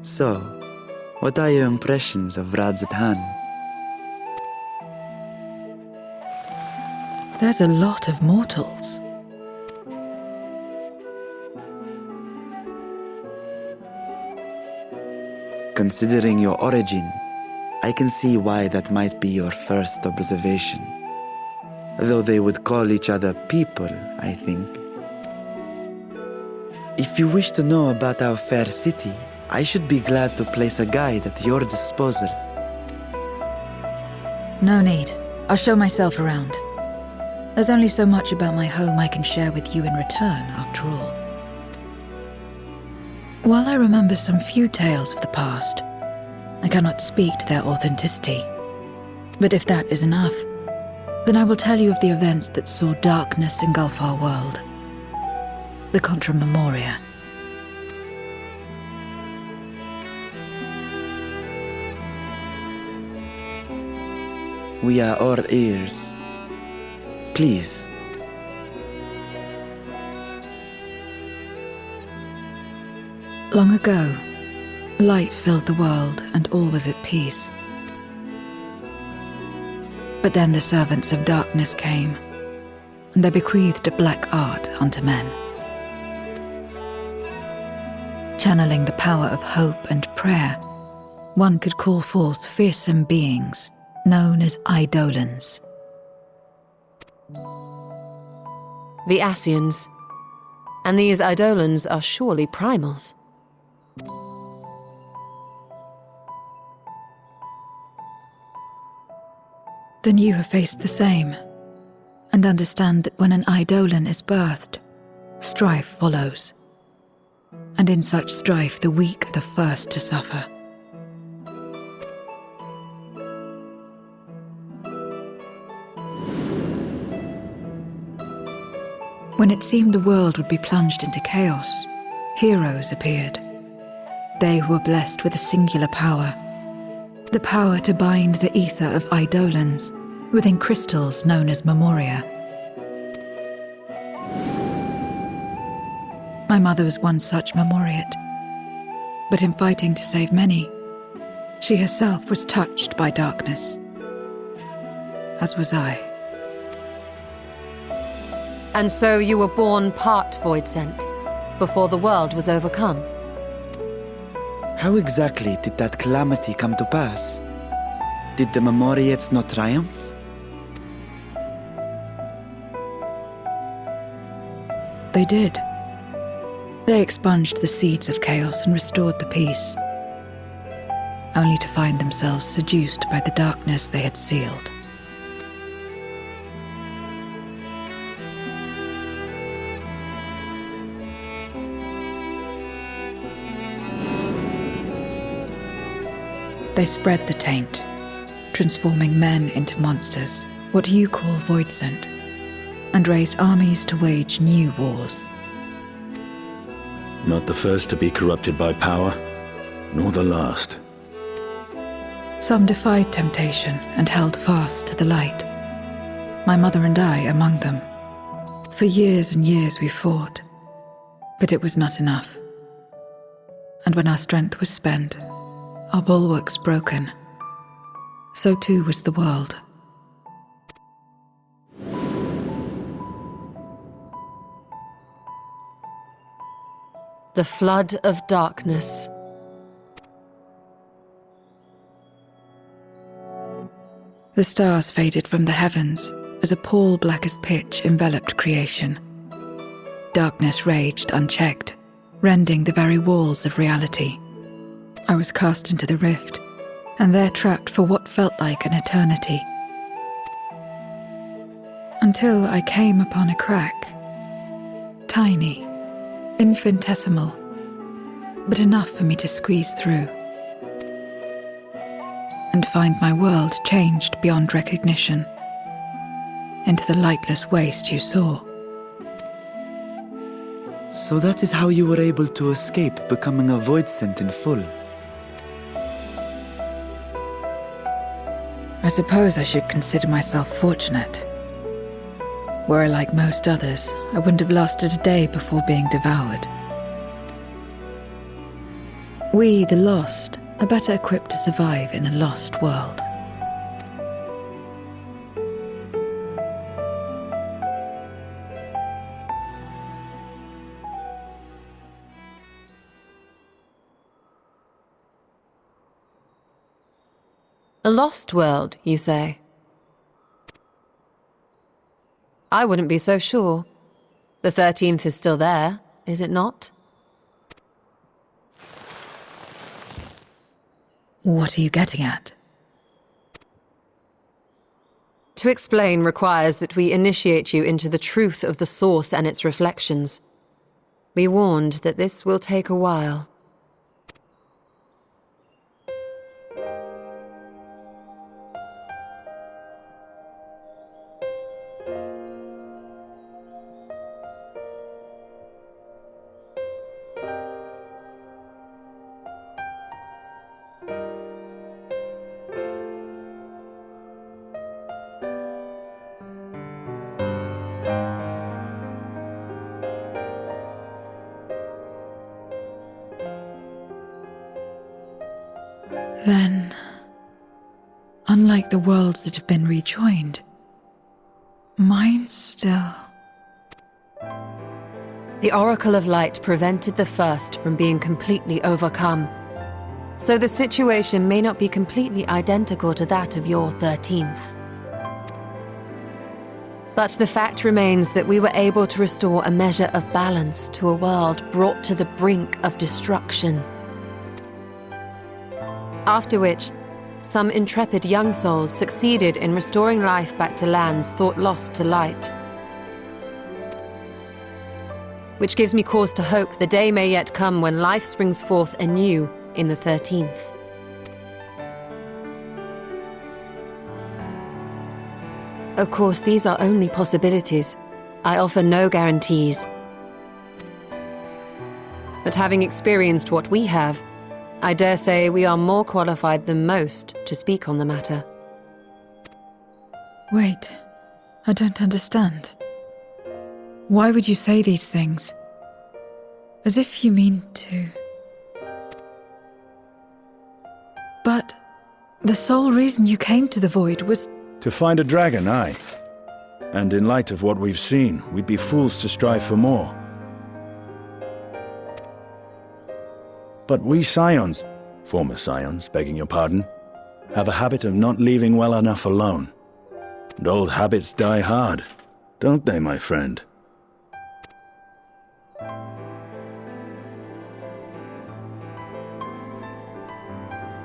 So, what are your impressions of Radzatan? There's a lot of mortals. Considering your origin, I can see why that might be your first observation. Though they would call each other people, I think. If you wish to know about our fair city, I should be glad to place a guide at your disposal. No need. I'll show myself around. There's only so much about my home I can share with you in return, after all. While I remember some few tales of the past, I cannot speak to their authenticity. But if that is enough, then I will tell you of the events that saw darkness engulf our world. The Contra Memoria. We are all ears. Please. Long ago, light filled the world and all was at peace. But then the servants of darkness came, and they bequeathed a black art unto men. Channeling the power of hope and prayer, one could call forth fearsome beings known as Eidolons. The Ascians. And these Eidolons are surely primals. Then you have faced the same, and understand that when an Eidolon is birthed, strife follows. And in such strife the weak are the first to suffer. When it seemed the world would be plunged into chaos, heroes appeared. They who were blessed with a singular power, the power to bind the ether of Eidolons within crystals known as Memoria. My mother was one such Memoriate, but in fighting to save many, she herself was touched by darkness, as was I. And so you were born part Voidsent, before the world was overcome. How exactly did that calamity come to pass? Did the Memoriates not triumph? They did. They expunged the seeds of chaos and restored the peace, only to find themselves seduced by the darkness they had sealed. They spread the taint, transforming men into monsters, what you call Voidsent, and raised armies to wage new wars. Not the first to be corrupted by power, nor the last. Some defied temptation and held fast to the light. My mother and I among them. For years and years we fought, but it was not enough. And when our strength was spent, our bulwarks broken, so too was the world. The flood of darkness. The stars faded from the heavens as a pall black as pitch enveloped creation. Darkness raged unchecked, rending the very walls of reality. I was cast into the rift, and there trapped for what felt like an eternity. Until I came upon a crack. Tiny, infinitesimal, but enough for me to squeeze through. And find my world changed beyond recognition, into the lightless waste you saw. So that is how you were able to escape becoming a voidsent in full. I suppose I should consider myself fortunate. Were I like most others, I wouldn't have lasted a day before being devoured. We, the lost, are better equipped to survive in a lost world. A lost world, you say? I wouldn't be so sure. The 13th is still there, is it not? What are you getting at? To explain requires that we initiate you into the truth of the source and its reflections. Be warned that this will take a while. Then, unlike the worlds that have been rejoined, mine still... The Oracle of Light prevented the first from being completely overcome, so the situation may not be completely identical to that of your 13th. But the fact remains that we were able to restore a measure of balance to a world brought to the brink of destruction. After which, some intrepid young souls succeeded in restoring life back to lands thought lost to light. Which gives me cause to hope the day may yet come when life springs forth anew in the 13th. Of course, these are only possibilities. I offer no guarantees. But having experienced what we have, I dare say we are more qualified than most to speak on the matter. Wait, I don't understand. Why would you say these things? As if you mean to... But the sole reason you came to the Void was... To find a dragon, aye. And in light of what we've seen, we'd be fools to strive for more. But we Scions, former Scions, begging your pardon, have a habit of not leaving well enough alone. And old habits die hard, don't they, my friend?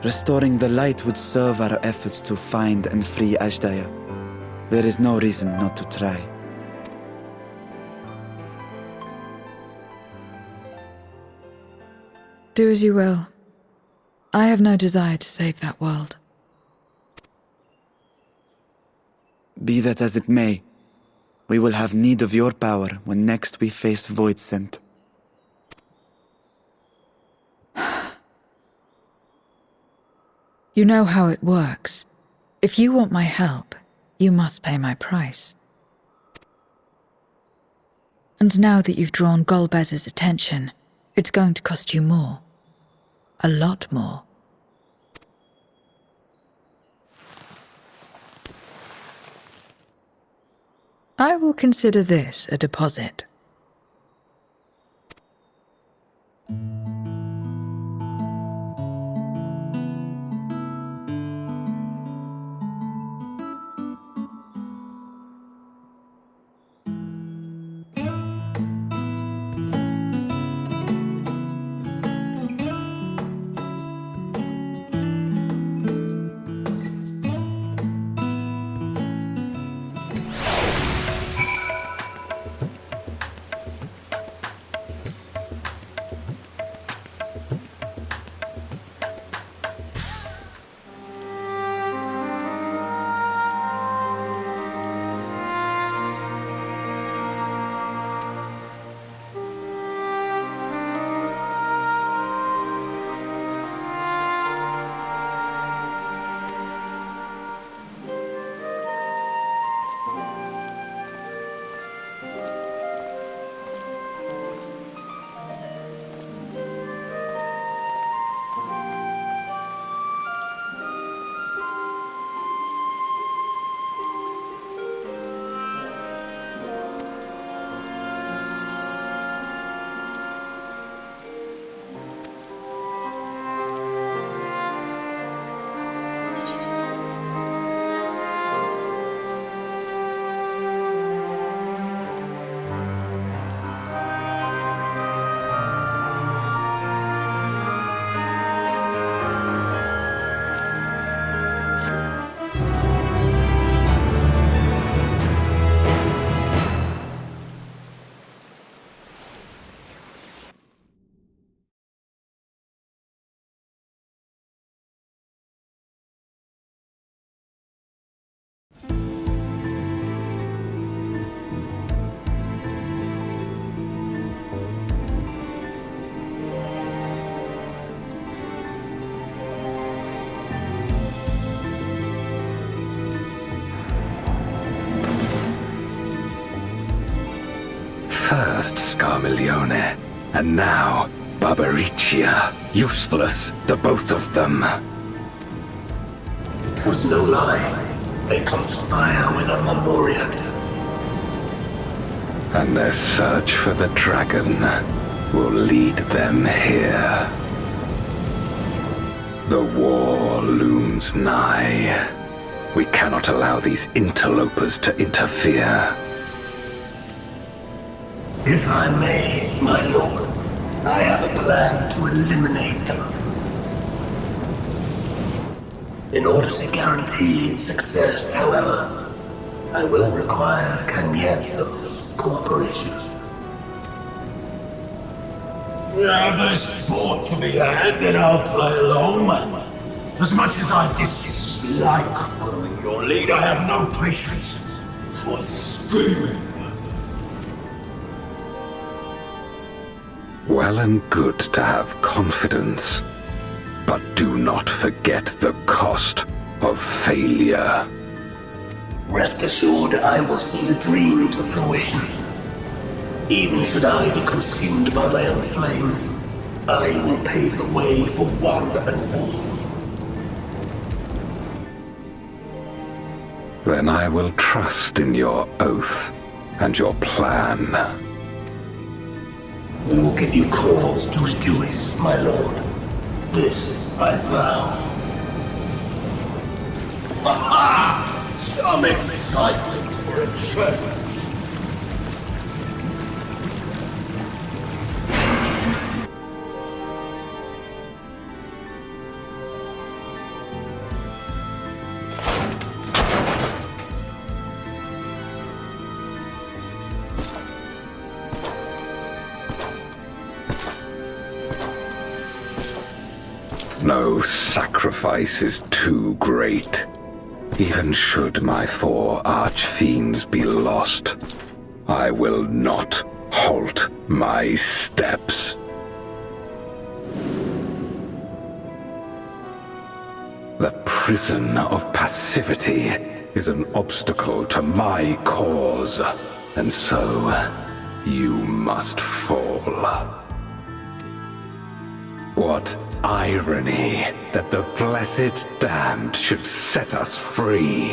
Restoring the light would serve our efforts to find and free Ashdaya. There is no reason not to try. Do as you will. I have no desire to save that world. Be that as it may, we will have need of your power when next we face Voidsent. You know how it works. If you want my help, you must pay my price. And now that you've drawn Golbez's attention, it's going to cost you more. A lot more. I will consider this a deposit. First Scarmiglione, and now Barbaricia. Useless, the both of them. It was no lie. They conspire with a Memoriat. And their search for the dragon will lead them here. The war looms nigh. We cannot allow these interlopers to interfere. If I may, my lord, I have a plan to eliminate them. In order to guarantee its success, however, I will require Cagnazzo's cooperation. Now there's sport to be had, then I'll play along. As much as I dislike following your lead, I have no patience for screaming. Well and good to have confidence, but do not forget the cost of failure. Rest assured, I will see the dream to fruition. Even should I be consumed by my own flames, I will pave the way for one and all. Then I will trust in your oath and your plan. We will give you cause to rejoice, my lord. This I vow. Ha-ha! Some excitement for a change. No sacrifice is too great. Even should my 4 archfiends be lost, I will not halt my steps. The prison of passivity is an obstacle to my cause, and so you must fall. What irony that the blessed damned should set us free.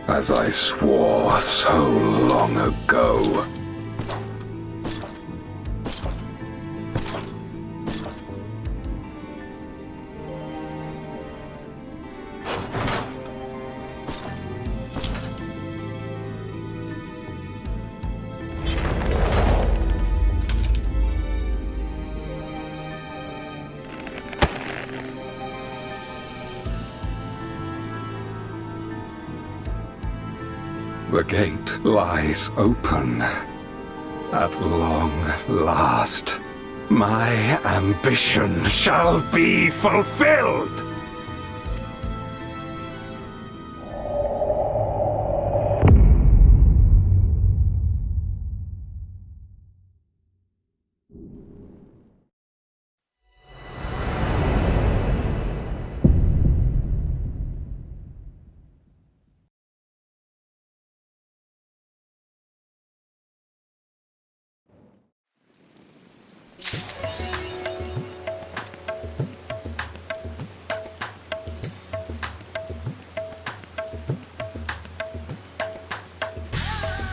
As I swore so long ago. The gate lies open. At long last, my ambition shall be fulfilled!